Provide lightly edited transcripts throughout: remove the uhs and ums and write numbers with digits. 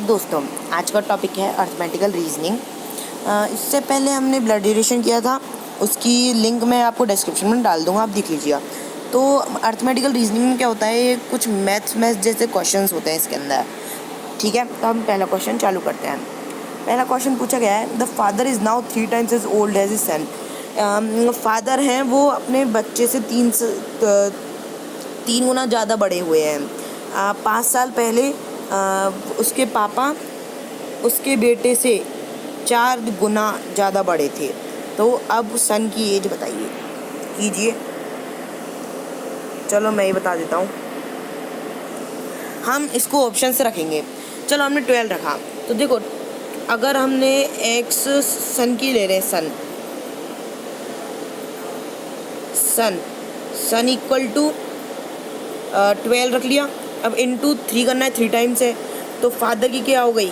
दोस्तों, आज का टॉपिक है अर्थमेटिकल रीजनिंग। इससे पहले हमने ब्लड ड्यूरेशन किया था, उसकी लिंक मैं आपको डिस्क्रिप्शन में डाल दूंगा, आप देख लीजिएगा। तो अर्थमेटिकल रीजनिंग में क्या होता है, ये कुछ मैथ्स जैसे क्वेश्चंस होते हैं इसके अंदर। ठीक है, तो हम पहला क्वेश्चन चालू करते हैं। पहला क्वेश्चन पूछा गया है, the father is now 3 times as old as his son. Father हैं वो अपने बच्चे से 3 गुना ज़्यादा बड़े हुए हैं। 5 साल पहले उसके पापा उसके बेटे से 4 गुना ज़्यादा बड़े थे। तो अब सन की एज बताइए, कीजिए। चलो मैं ही बता देता हूँ, हम इसको ऑप्शन से रखेंगे। चलो हमने 12 रखा, तो देखो अगर हमने एक्स सन की ले रहे हैं, सन इक्वल टू 12 रख लिया। अब इंटू 3 करना है, 3 टाइम्स है, तो फादर की क्या हो गई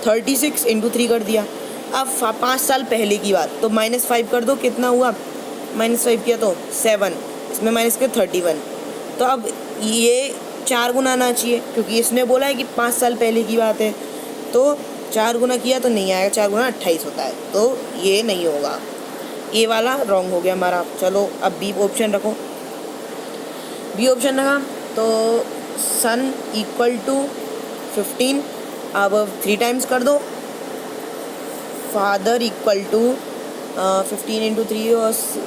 36 इंटू 3 कर दिया। अब 5 साल पहले की बात, तो -5 कर दो, कितना हुआ, -5 किया तो 7, इसमें माइनस के 31। तो अब ये 4 गुना आना चाहिए, क्योंकि इसने बोला है कि 5 साल पहले की बात है, तो 4 गुना किया तो नहीं आएगा, 4 गुना 28 होता है, तो ये नहीं होगा, ये वाला रॉन्ग हो गया हमारा। चलो अब बी ऑप्शन रखो, बी ऑप्शन रखा, तो सन इक्वल टू 15, अब 3 टाइम्स कर दो, फादर इक्वल टू 15 इंटू 3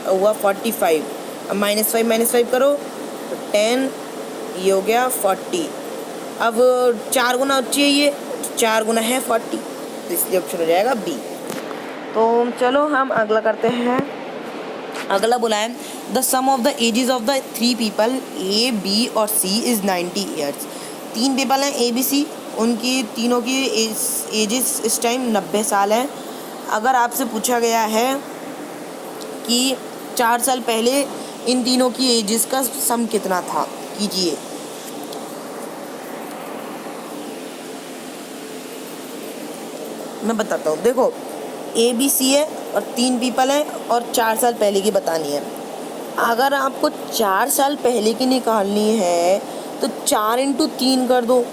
हुआ 45। अब -5 करो तो 10, ये हो गया 40। अब 4 गुना चाहिए, 4 गुना है 40, तो इसलिए ऑप्शन हो जाएगा बी। तो चलो हम अगला करते हैं। अगला बोला है, the sum of the ages of the 3 people A B और सी इज़ 90 ईयर्स। 3 पीपल हैं ए बी सी, उनकी तीनों की एजेस इस टाइम 90 साल है। अगर आपसे पूछा गया है कि 4 साल पहले इन तीनों की एजेस का सम कितना था, कीजिए। मैं बताता हूँ, देखो ए बी सी है और 3 पीपल हैं और 4 साल पहले की बतानी है। अगर आपको 4 साल पहले की निकालनी है तो 4 इंटू 3 कर दो,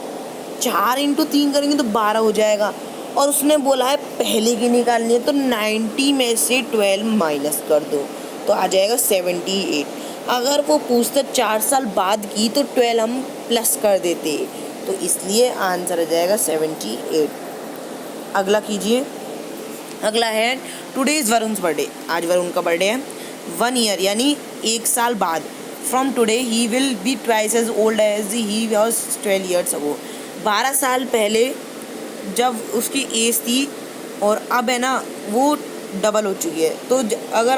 4 इंटू 3 करेंगे तो 12 हो जाएगा। और उसने बोला है पहले की निकालनी है, तो 90 में से 12 माइनस कर दो, तो आ जाएगा 78। अगर वो पूछता 4 साल बाद की तो 12 हम प्लस कर देते, तो इसलिए आंसर आ जाएगा 78। अगला कीजिए। अगला है, टुडे इज़ वरुण्स बर्थडे, आज वरुण का बर्थडे है। 1 ईयर यानी 1 साल बाद, from today he will be twice as old as he was 12 years ago. 12 साल पहले जब उसकी एज थी और अब है ना वो डबल हो चुकी है, तो अगर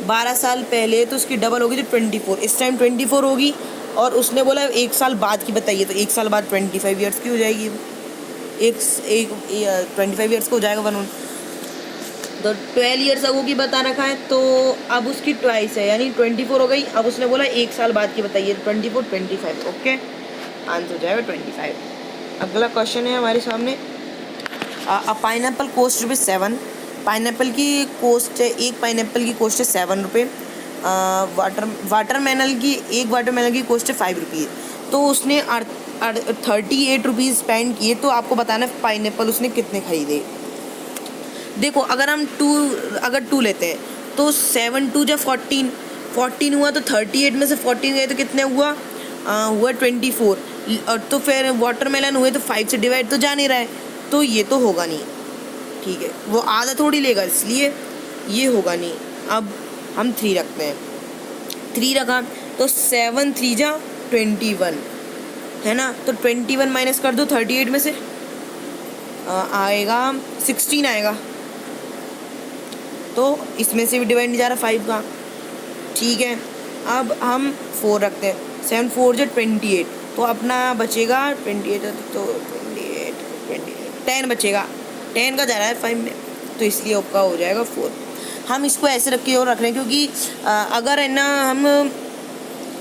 12 साल पहले तो उसकी डबल होगी तो 24, इस टाइम 24 होगी। और उसने बोला 1 साल बाद की बताइए, तो 1 साल बाद 25 ईयर्स की हो जाएगी, 25 ईयर्स का हो जाएगा वरुण। तो 12 ईयर्स अगो की बता रखा है, तो अब उसकी ट्वाइस है यानी 24 हो गई। अब उसने बोला 1 साल बाद की बताइए, 24 25, ओके, आंसर हो जाएगा 25। अगला क्वेश्चन है हमारे सामने, अ पाइनएप्पल कॉस्ट ₹7। पाइनएप्पल की कॉस्ट है, एक पाइनएप्पल की कॉस्ट है ₹7। वाटरमेलन की कॉस्ट है ₹5। तो उसने 38 रुपीज़ स्पेंड किए, तो आपको बताना है पाइनएप्पल उसने कितने खरीदे। देखो अगर हम 2 लेते हैं तो 7 2 जा 14 हुआ, तो 38 में से 14 गए तो कितने हुआ, हुआ 24। और तो फिर वाटरमेलन हुए तो 5 से डिवाइड तो जा नहीं रहा है, तो ये तो होगा नहीं, ठीक है, वो आधा थोड़ी लेगा, इसलिए ये होगा नहीं। अब हम 3 रखते हैं, 3 रखा तो 7 3 जा 21 है ना, तो 21 माइनस कर दो 38 में से, आएगा 16 आएगा, तो इसमें से भी डिवाइड नहीं जा रहा 5 का, ठीक है। अब हम 4 रखते हैं, 7 4 जा 28, तो अपना बचेगा 28, तो 10 बचेगा, 10 का जा रहा है 5 में, तो इसलिए आपका हो जाएगा 4। हम इसको ऐसे रख के और रख रहे हैं क्योंकि अगर है ना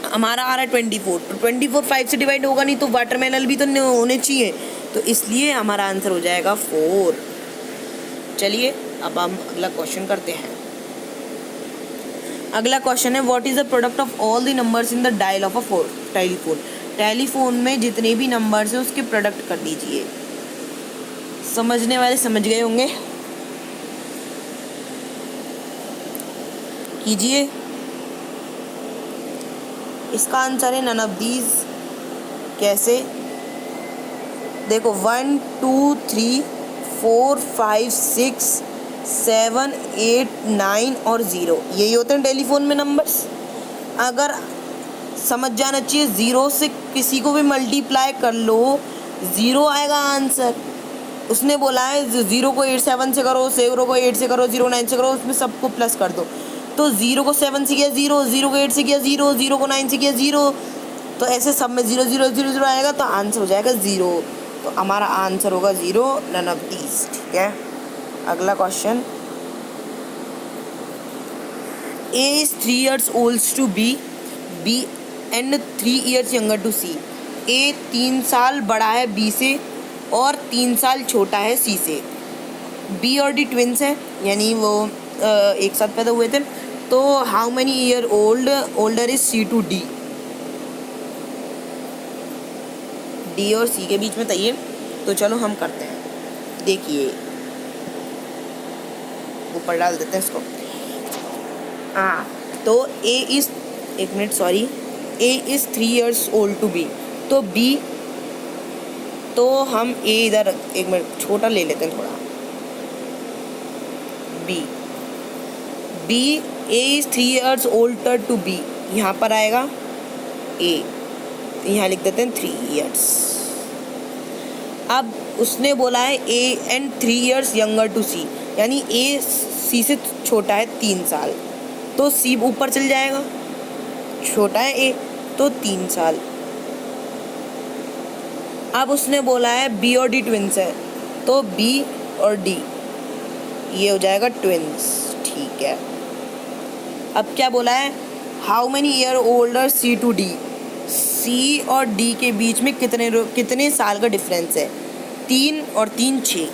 हमारा आ रहा है 24, तो 24 5 से डिवाइड होगा नहीं, तो वाटरमेलन भी तो होने चाहिए, तो इसलिए हमारा आंसर हो जाएगा 4। चलिए अब हम अगला क्वेश्चन करते हैं। अगला क्वेश्चन है, what is the product of all the numbers in the dial of a telephone. Telephone में जितने भी नंबर्स हैं उसके प्रोडक्ट कर दीजिए। समझने वाले समझ गए होंगे, कीजिए। इसका आंसर है नन ऑफ दीज। कैसे? देखो 1 2 3 4 5 6 7 8 9 और 0, यही होते हैं टेलीफोन में नंबर्स। अगर समझ जाना चाहिए, 0 से किसी को भी मल्टीप्लाई कर लो 0 आएगा आंसर। उसने बोला है 0 को 8 7 से करो, 0 को 8 से करो, 0 9 से करो, उसमें सबको प्लस कर दो। तो 0 को 7 से किया 0, 0 को 8 से किया 0, 0 को 9 से किया 0, तो ऐसे सब में 0 0 0 0 आएगा, तो आंसर हो जाएगा 0। तो हमारा आंसर होगा 0, नन ऑफ दीज। ठीक है, अगला question. A is 3 years old to B and 3 years younger to C। A 3 साल बड़ा है B से और 3 साल छोटा है C से। B और D ट्विंस हैं, यानी वो एक साथ पैदा हुए थे। तो how many year older is C to D? D और C के बीच में तय। तो चलो हम करते हैं। देखिए, ऊपर डाल देते हैं इसको। तो A is 3 years old to B। तो B, तो हम A इधर एक मिनट छोटा ले लेते हैं थोड़ा। A is 3 years older to B, यहाँ पर आएगा A, यहाँ लिख देते हैं 3 years। अब उसने बोला है A and 3 years younger to C, यानी A C से छोटा है 3 साल, तो C ऊपर चल जाएगा, छोटा है A तो 3 साल। अब उसने बोला है B और D ट्विंस है, तो B और D ये हो जाएगा ट्विंस। ठीक है, अब क्या बोला है? How many year older C to D? C और D के बीच में कितने साल का डिफरेंस है? 3 और 3 6,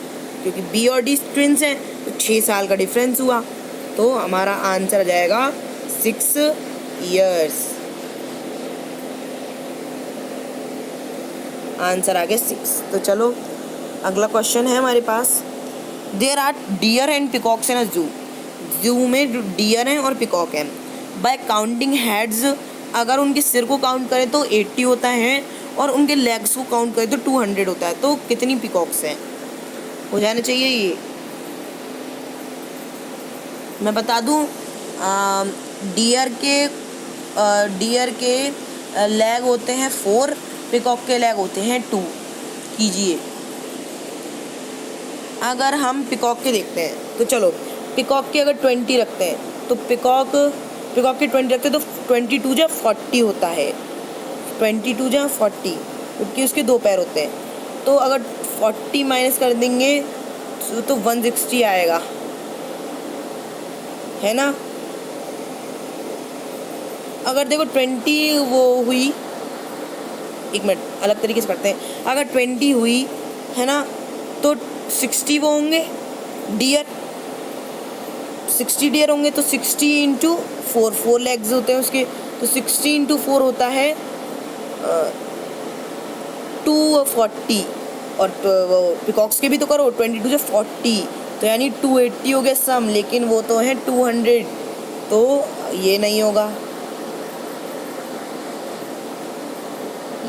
क्योंकि B और D ट्विंस हैं तो 6 साल का डिफरेंस हुआ। तो हमारा आंसर आ जाएगा 6 years। आंसर आ गया 6। तो चलो अगला क्वेश्चन है हमारे पास। There are dear and peacocks इन अ जू। जू में डियर हैं और पिकॉक हैं। बाय काउंटिंग हेड्स, अगर उनके सिर को काउंट करें तो 80 होता है, और उनके लेग्स को काउंट करें तो 200 होता है। तो कितनी पिकॉक्स हैं? हो जाना चाहिए ये। मैं बता दूं, डियर के लेग होते हैं 4, पिकॉक के लेग होते हैं 2। कीजिए, अगर हम पिकॉक के देखते हैं तो चलो, पिकॉक के अगर 20 रखते हैं तो पिकॉक के 20 रखते हैं तो 22 जा 40 होता है। 22 जा 40, क्योंकि उसके 2 पैर होते हैं। तो अगर 40 माइनस कर देंगे तो 160 आएगा, है ना। अगर देखो 20 वो हुई, एक मिनट अलग तरीके से करते हैं। अगर 20 हुई है ना, तो 60 वो होंगे डियर, 60 डियर होंगे, तो 60 इंटू 4 लेग्स होते हैं उसके, तो 60 इंटू 4 होता है 240। और वो पिकॉक्स के भी तो करो, 22 से 40, तो यानी 280 हो गया सम, लेकिन वो तो है 200, तो ये नहीं होगा,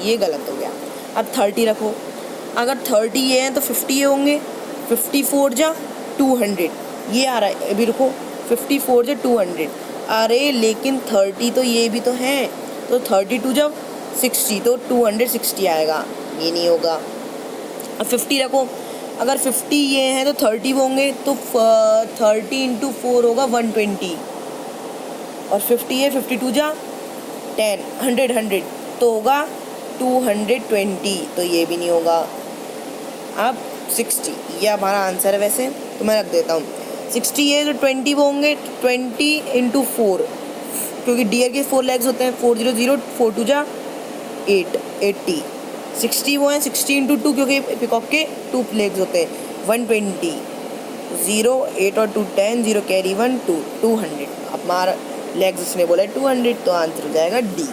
ये गलत हो गया। अब 30 रखो, अगर 30 ये हैं तो 50 ये होंगे, 54 जा 200 ये आ रहा है। अभी रुको, 54 जा 200, अरे लेकिन 30 तो ये भी तो हैं, तो 32 जब 60 तो 260 आएगा, ये नहीं होगा। अब 50 रखो, अगर 50 ये हैं तो 30 होंगे, तो 30 इंटू 4 होगा 120, और 50 है 52 जा 10 100 तो होगा 220, तो ये भी नहीं होगा। अब 60 ये हमारा आंसर है वैसे, तो मैं रख देता हूँ 60 ये, तो 20 वो होंगे 20 इंटू 4, क्योंकि डियर के 4 लेग्स होते हैं, 400 4 2 जा 8 80। 60 वो हैं 60 इंटू 2, क्योंकि पिकॉक के 2 लेग्स होते हैं, 120 0 8 और 2 10 0 कैरी 1 2 200। अब हमारा लेग्स उसने बोला 200, तो आंसर हो जाएगा डी।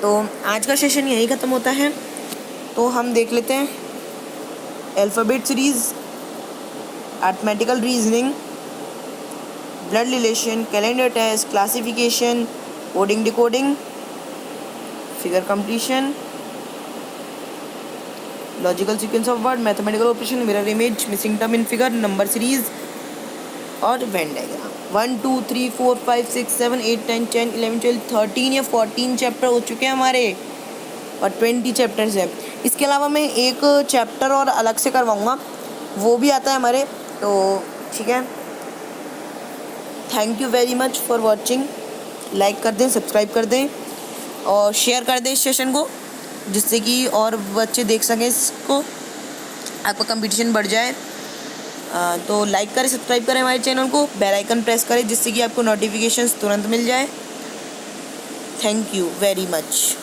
तो आज का सेशन यही ख़त्म होता है। तो हम देख लेते हैं alphabet series, arithmetical reasoning, blood relation, calendar test, classification, coding decoding, figure completion, logical sequence of word, mathematical operation, mirror image, missing term in figure, number series और वेन डायग्राम। 1 2 3 4 5 6 7 8 9 10 11 12 13 या 14 चैप्टर हो चुके हैं हमारे और 20 चैप्टर्स हैं। इसके अलावा मैं एक चैप्टर और अलग से करवाऊँगा, वो भी आता है हमारे। तो ठीक है, thank you very much for watching. Like कर दें, सब्सक्राइब कर दें और शेयर कर दें इस सेशन को, जिससे कि और बच्चे देख सकें इसको, आपका कंपटीशन बढ़ जाए। तो लाइक करें, सब्सक्राइब करें हमारे चैनल को, बेल आइकन प्रेस करें जिससे कि आपको नोटिफिकेशंस तुरंत मिल जाए। Thank you very much.